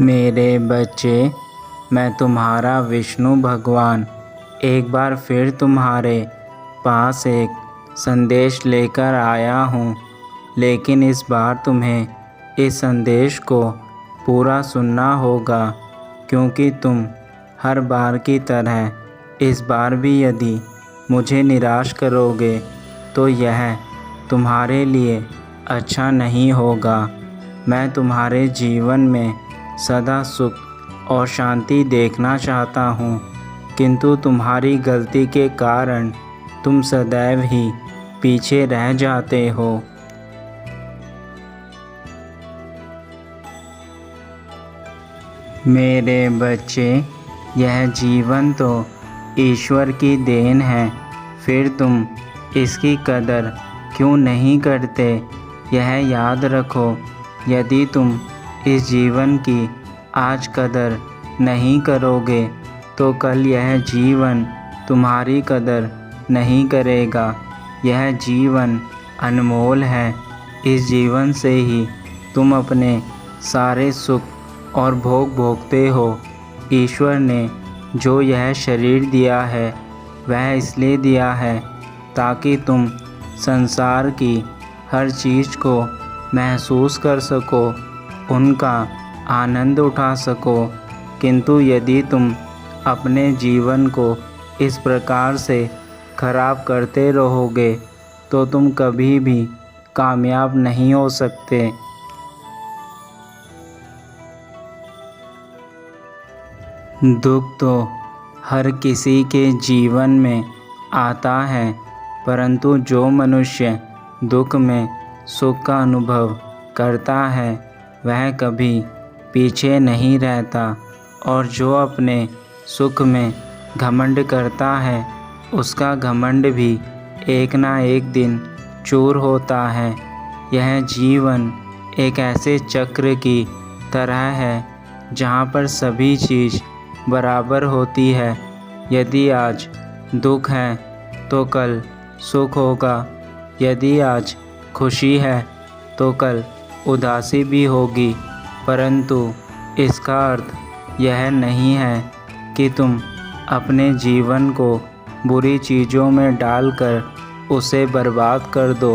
मेरे बच्चे, मैं तुम्हारा विष्णु भगवान एक बार फिर तुम्हारे पास एक संदेश लेकर आया हूँ। लेकिन इस बार तुम्हें इस संदेश को पूरा सुनना होगा, क्योंकि तुम हर बार की तरह इस बार भी यदि मुझे निराश करोगे तो यह तुम्हारे लिए अच्छा नहीं होगा। मैं तुम्हारे जीवन में सदा सुख और शांति देखना चाहता हूँ, किंतु तुम्हारी गलती के कारण तुम सदैव ही पीछे रह जाते हो। मेरे बच्चे, यह जीवन तो ईश्वर की देन है, फिर तुम इसकी कदर क्यों नहीं करते? यह याद रखो, यदि तुम इस जीवन की आज कदर नहीं करोगे तो कल यह जीवन तुम्हारी कदर नहीं करेगा। यह जीवन अनमोल है, इस जीवन से ही तुम अपने सारे सुख और भोग भोगते हो। ईश्वर ने जो यह शरीर दिया है वह इसलिए दिया है ताकि तुम संसार की हर चीज़ को महसूस कर सको, उनका आनंद उठा सको। किंतु यदि तुम अपने जीवन को इस प्रकार से खराब करते रहोगे तो तुम कभी भी कामयाब नहीं हो सकते। दुख तो हर किसी के जीवन में आता है, परंतु जो मनुष्य दुख में सुख का अनुभव करता है वह कभी पीछे नहीं रहता, और जो अपने सुख में घमंड करता है उसका घमंड भी एक ना एक दिन चूर होता है। यह जीवन एक ऐसे चक्र की तरह है जहाँ पर सभी चीज़ बराबर होती है। यदि आज दुख है तो कल सुख होगा, यदि आज खुशी है तो कल उदासी भी होगी। परंतु इसका अर्थ यह नहीं है कि तुम अपने जीवन को बुरी चीज़ों में डालकर उसे बर्बाद कर दो।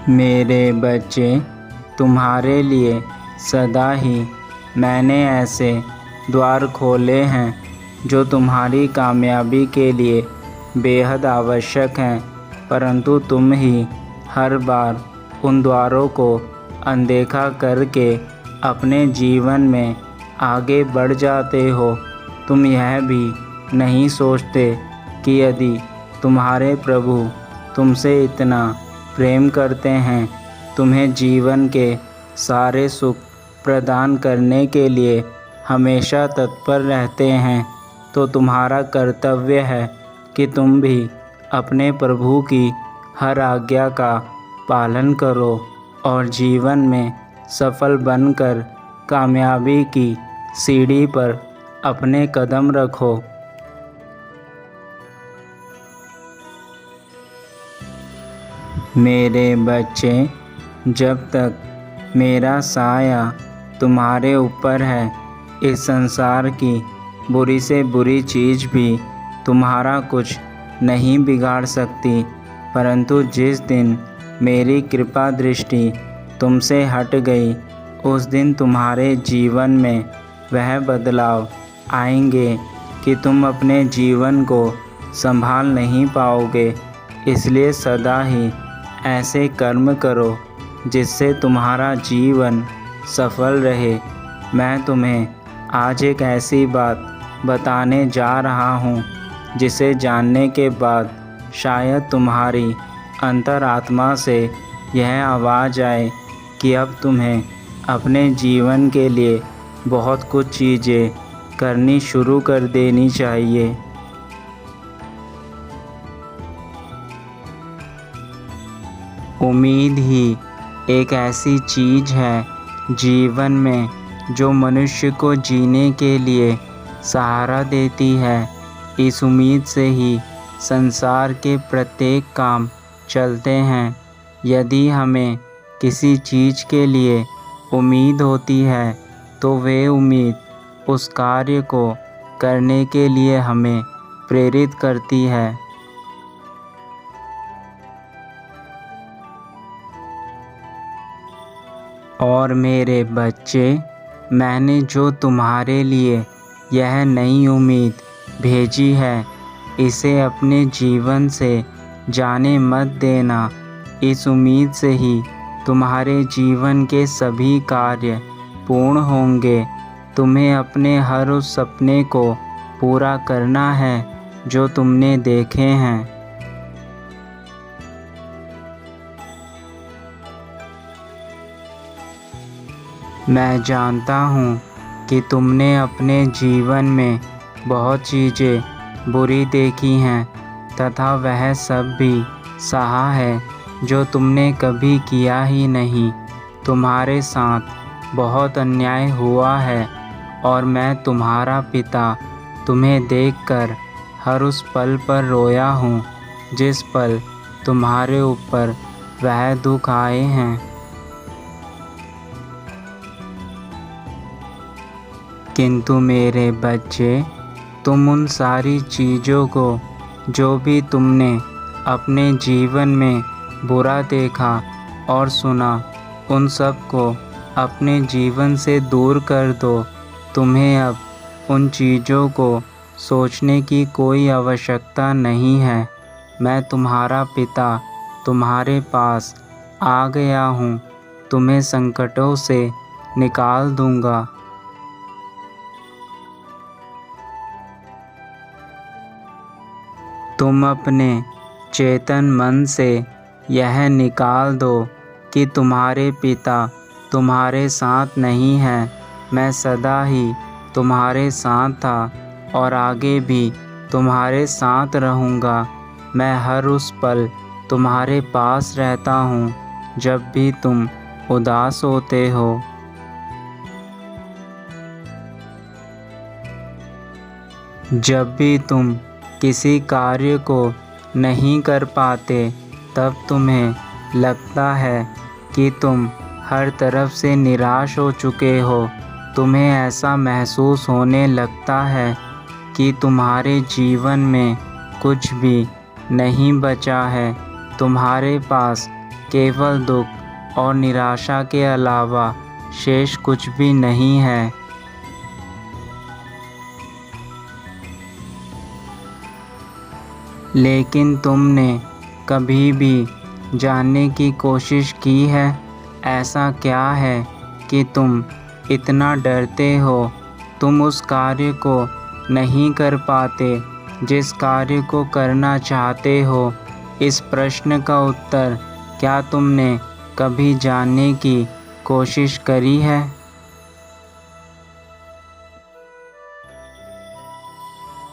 मेरे बच्चे, तुम्हारे लिए सदा ही मैंने ऐसे द्वार खोले हैं जो तुम्हारी कामयाबी के लिए बेहद आवश्यक हैं, परंतु तुम ही हर बार उन द्वारों को अनदेखा करके अपने जीवन में आगे बढ़ जाते हो। तुम यह भी नहीं सोचते कि यदि तुम्हारे प्रभु तुमसे इतना प्रेम करते हैं, तुम्हें जीवन के सारे सुख प्रदान करने के लिए हमेशा तत्पर रहते हैं, तो तुम्हारा कर्तव्य है कि तुम भी अपने प्रभु की हर आज्ञा का पालन करो और जीवन में सफल बनकर कामयाबी की सीढ़ी पर अपने कदम रखो। मेरे बच्चे, जब तक मेरा साया तुम्हारे ऊपर है, इस संसार की बुरी से बुरी चीज़ भी तुम्हारा कुछ नहीं बिगाड़ सकती। परंतु जिस दिन मेरी कृपा दृष्टि तुमसे हट गई, उस दिन तुम्हारे जीवन में वह बदलाव आएंगे कि तुम अपने जीवन को संभाल नहीं पाओगे। इसलिए सदा ही ऐसे कर्म करो जिससे तुम्हारा जीवन सफल रहे। मैं तुम्हें आज एक ऐसी बात बताने जा रहा हूँ जिसे जानने के बाद शायद तुम्हारी अंतरात्मा से यह आवाज़ आए कि अब तुम्हें अपने जीवन के लिए बहुत कुछ चीज़ें करनी शुरू कर देनी चाहिए। उम्मीद ही एक ऐसी चीज़ है जीवन में जो मनुष्य को जीने के लिए सहारा देती है। इस उम्मीद से ही संसार के प्रत्येक काम चलते हैं। यदि हमें किसी चीज़ के लिए उम्मीद होती है तो वे उम्मीद उस कार्य को करने के लिए हमें प्रेरित करती है। और मेरे बच्चे, मैंने जो तुम्हारे लिए यह नई उम्मीद भेजी है, इसे अपने जीवन से जाने मत देना। इस उम्मीद से ही तुम्हारे जीवन के सभी कार्य पूर्ण होंगे। तुम्हें अपने हर उस सपने को पूरा करना है जो तुमने देखे हैं। मैं जानता हूँ कि तुमने अपने जीवन में बहुत चीज़ें बुरी देखी हैं तथा वह सब भी सहा है जो तुमने कभी किया ही नहीं। तुम्हारे साथ बहुत अन्याय हुआ है और मैं तुम्हारा पिता तुम्हें देखकर हर उस पल पर रोया हूँ जिस पल तुम्हारे ऊपर वह दुख आए हैं। किंतु मेरे बच्चे, तुम उन सारी चीज़ों को जो भी तुमने अपने जीवन में बुरा देखा और सुना, उन सब को अपने जीवन से दूर कर दो। तुम्हें अब उन चीज़ों को सोचने की कोई आवश्यकता नहीं है। मैं तुम्हारा पिता तुम्हारे पास आ गया हूँ, तुम्हें संकटों से निकाल दूँगा। तुम अपने चेतन मन से यह निकाल दो कि तुम्हारे पिता तुम्हारे साथ नहीं हैं। मैं सदा ही तुम्हारे साथ था और आगे भी तुम्हारे साथ रहूँगा। मैं हर उस पल तुम्हारे पास रहता हूँ जब भी तुम उदास होते हो। जब भी तुम किसी कार्य को नहीं कर पाते, तब तुम्हें लगता है कि तुम हर तरफ से निराश हो चुके हो। तुम्हें ऐसा महसूस होने लगता है कि तुम्हारे जीवन में कुछ भी नहीं बचा है। तुम्हारे पास केवल दुख और निराशा के अलावा शेष कुछ भी नहीं है। लेकिन तुमने कभी भी जानने की कोशिश की है ऐसा क्या है कि तुम इतना डरते हो? तुम उस कार्य को नहीं कर पाते जिस कार्य को करना चाहते हो। इस प्रश्न का उत्तर क्या तुमने कभी जानने की कोशिश करी है?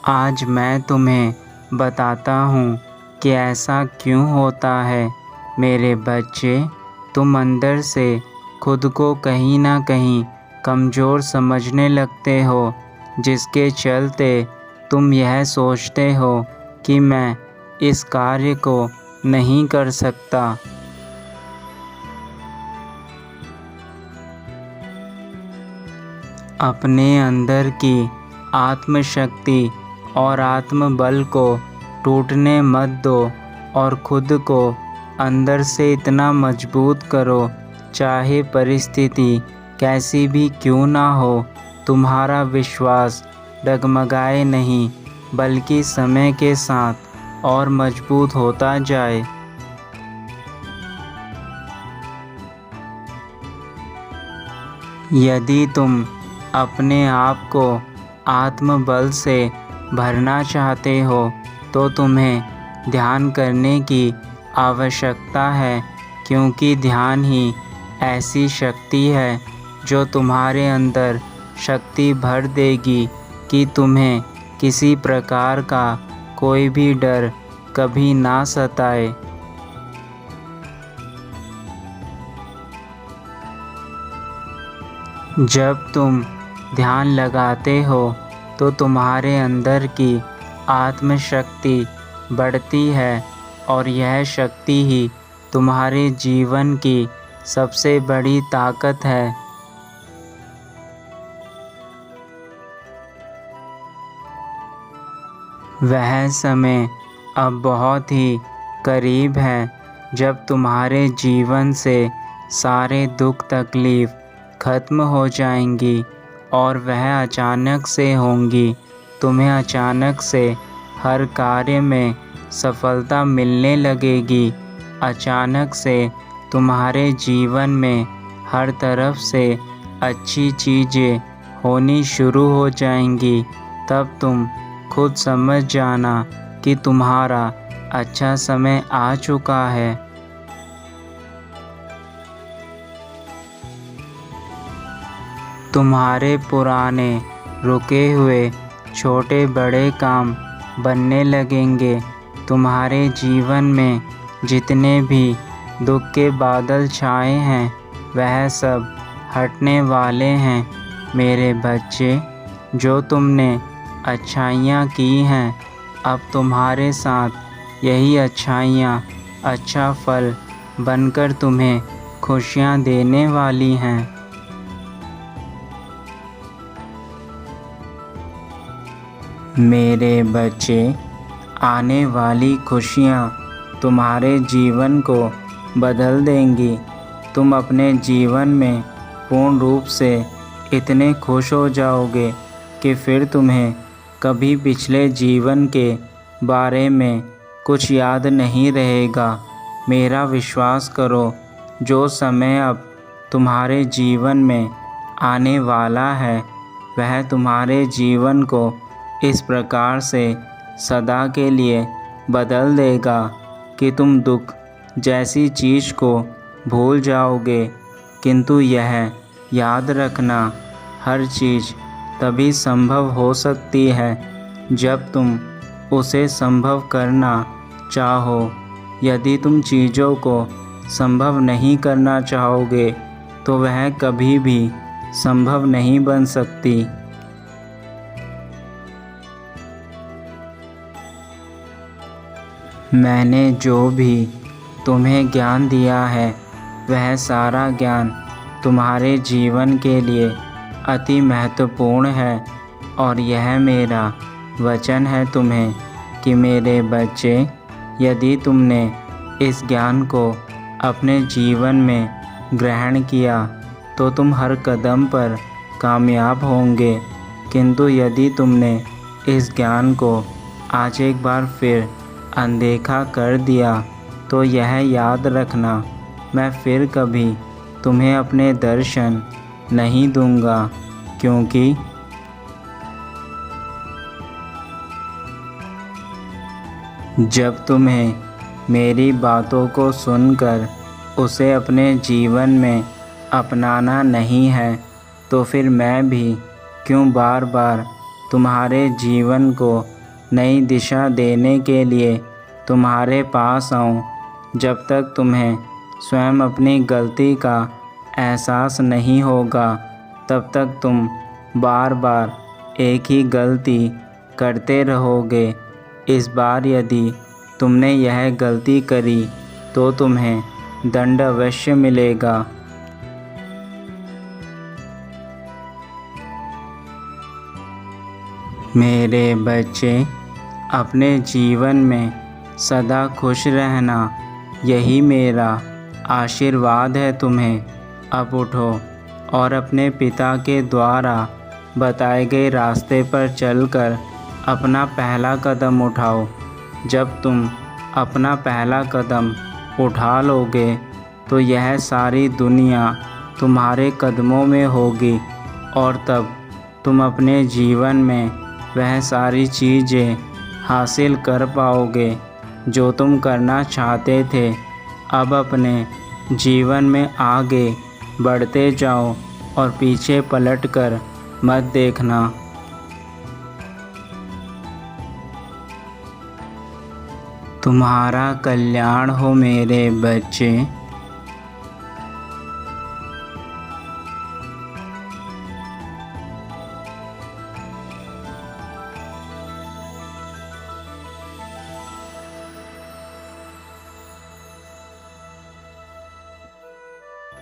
आज मैं तुम्हें बताता हूँ कि ऐसा क्यों होता है। मेरे बच्चे, तुम अंदर से खुद को कहीं ना कहीं कमज़ोर समझने लगते हो, जिसके चलते तुम यह सोचते हो कि मैं इस कार्य को नहीं कर सकता। अपने अंदर की आत्मशक्ति और आत्मबल को टूटने मत दो और खुद को अंदर से इतना मजबूत करो, चाहे परिस्थिति कैसी भी क्यों ना हो। तुम्हारा विश्वास डगमगाए नहीं, बल्कि समय के साथ और मजबूत होता जाए। यदि तुम अपने आप को आत्मबल से भरना चाहते हो तो तुम्हें ध्यान करने की आवश्यकता है, क्योंकि ध्यान ही ऐसी शक्ति है जो तुम्हारे अंदर शक्ति भर देगी कि तुम्हें किसी प्रकार का कोई भी डर कभी ना सताए। जब तुम ध्यान लगाते हो तो तुम्हारे अंदर की आत्मशक्ति बढ़ती है और यह शक्ति ही तुम्हारे जीवन की सबसे बड़ी ताकत है। वह समय अब बहुत ही करीब है जब तुम्हारे जीवन से सारे दुख तकलीफ़ खत्म हो जाएंगी और वह अचानक से होंगी। तुम्हें अचानक से हर कार्य में सफलता मिलने लगेगी। अचानक से तुम्हारे जीवन में हर तरफ से अच्छी चीज़ें होनी शुरू हो जाएंगी। तब तुम खुद समझ जाना कि तुम्हारा अच्छा समय आ चुका है। तुम्हारे पुराने रुके हुए छोटे बड़े काम बनने लगेंगे। तुम्हारे जीवन में जितने भी दुख के बादल छाए हैं वह सब हटने वाले हैं। मेरे बच्चे, जो तुमने अच्छाइयाँ की हैं अब तुम्हारे साथ यही अच्छाइयाँ अच्छा फल बनकर तुम्हें खुशियाँ देने वाली हैं। मेरे बच्चे, आने वाली खुशियाँ तुम्हारे जीवन को बदल देंगी। तुम अपने जीवन में पूर्ण रूप से इतने खुश हो जाओगे कि फिर तुम्हें कभी पिछले जीवन के बारे में कुछ याद नहीं रहेगा। मेरा विश्वास करो, जो समय अब तुम्हारे जीवन में आने वाला है वह तुम्हारे जीवन को इस प्रकार से सदा के लिए बदल देगा कि तुम दुख जैसी चीज़ को भूल जाओगे। किंतु यह याद रखना, हर चीज़ तभी संभव हो सकती है जब तुम उसे संभव करना चाहो। यदि तुम चीज़ों को संभव नहीं करना चाहोगे तो वह कभी भी संभव नहीं बन सकती। मैंने जो भी तुम्हें ज्ञान दिया है वह सारा ज्ञान तुम्हारे जीवन के लिए अति महत्वपूर्ण है और यह मेरा वचन है तुम्हें कि मेरे बच्चे, यदि तुमने इस ज्ञान को अपने जीवन में ग्रहण किया तो तुम हर कदम पर कामयाब होंगे। किंतु यदि तुमने इस ज्ञान को आज एक बार फिर अनदेखा कर दिया तो यह याद रखना, मैं फिर कभी तुम्हें अपने दर्शन नहीं दूंगा, क्योंकि जब तुम्हें मेरी बातों को सुनकर उसे अपने जीवन में अपनाना नहीं है तो फिर मैं भी क्यों बार बार तुम्हारे जीवन को नई दिशा देने के लिए तुम्हारे पास आऊं। जब तक तुम्हें स्वयं अपनी गलती का एहसास नहीं होगा तब तक तुम बार बार एक ही गलती करते रहोगे। इस बार यदि तुमने यह गलती करी तो तुम्हें दंड अवश्य मिलेगा। मेरे बच्चे, अपने जीवन में सदा खुश रहना, यही मेरा आशीर्वाद है तुम्हें। अब उठो और अपने पिता के द्वारा बताए गए रास्ते पर चलकर अपना पहला कदम उठाओ। जब तुम अपना पहला कदम उठा लोगे तो यह सारी दुनिया तुम्हारे कदमों में होगी और तब तुम अपने जीवन में वह सारी चीज़ें हासिल कर पाओगे जो तुम करना चाहते थे। अब अपने जीवन में आगे बढ़ते जाओ और पीछे पलटकर मत देखना। तुम्हारा कल्याण हो मेरे बच्चे।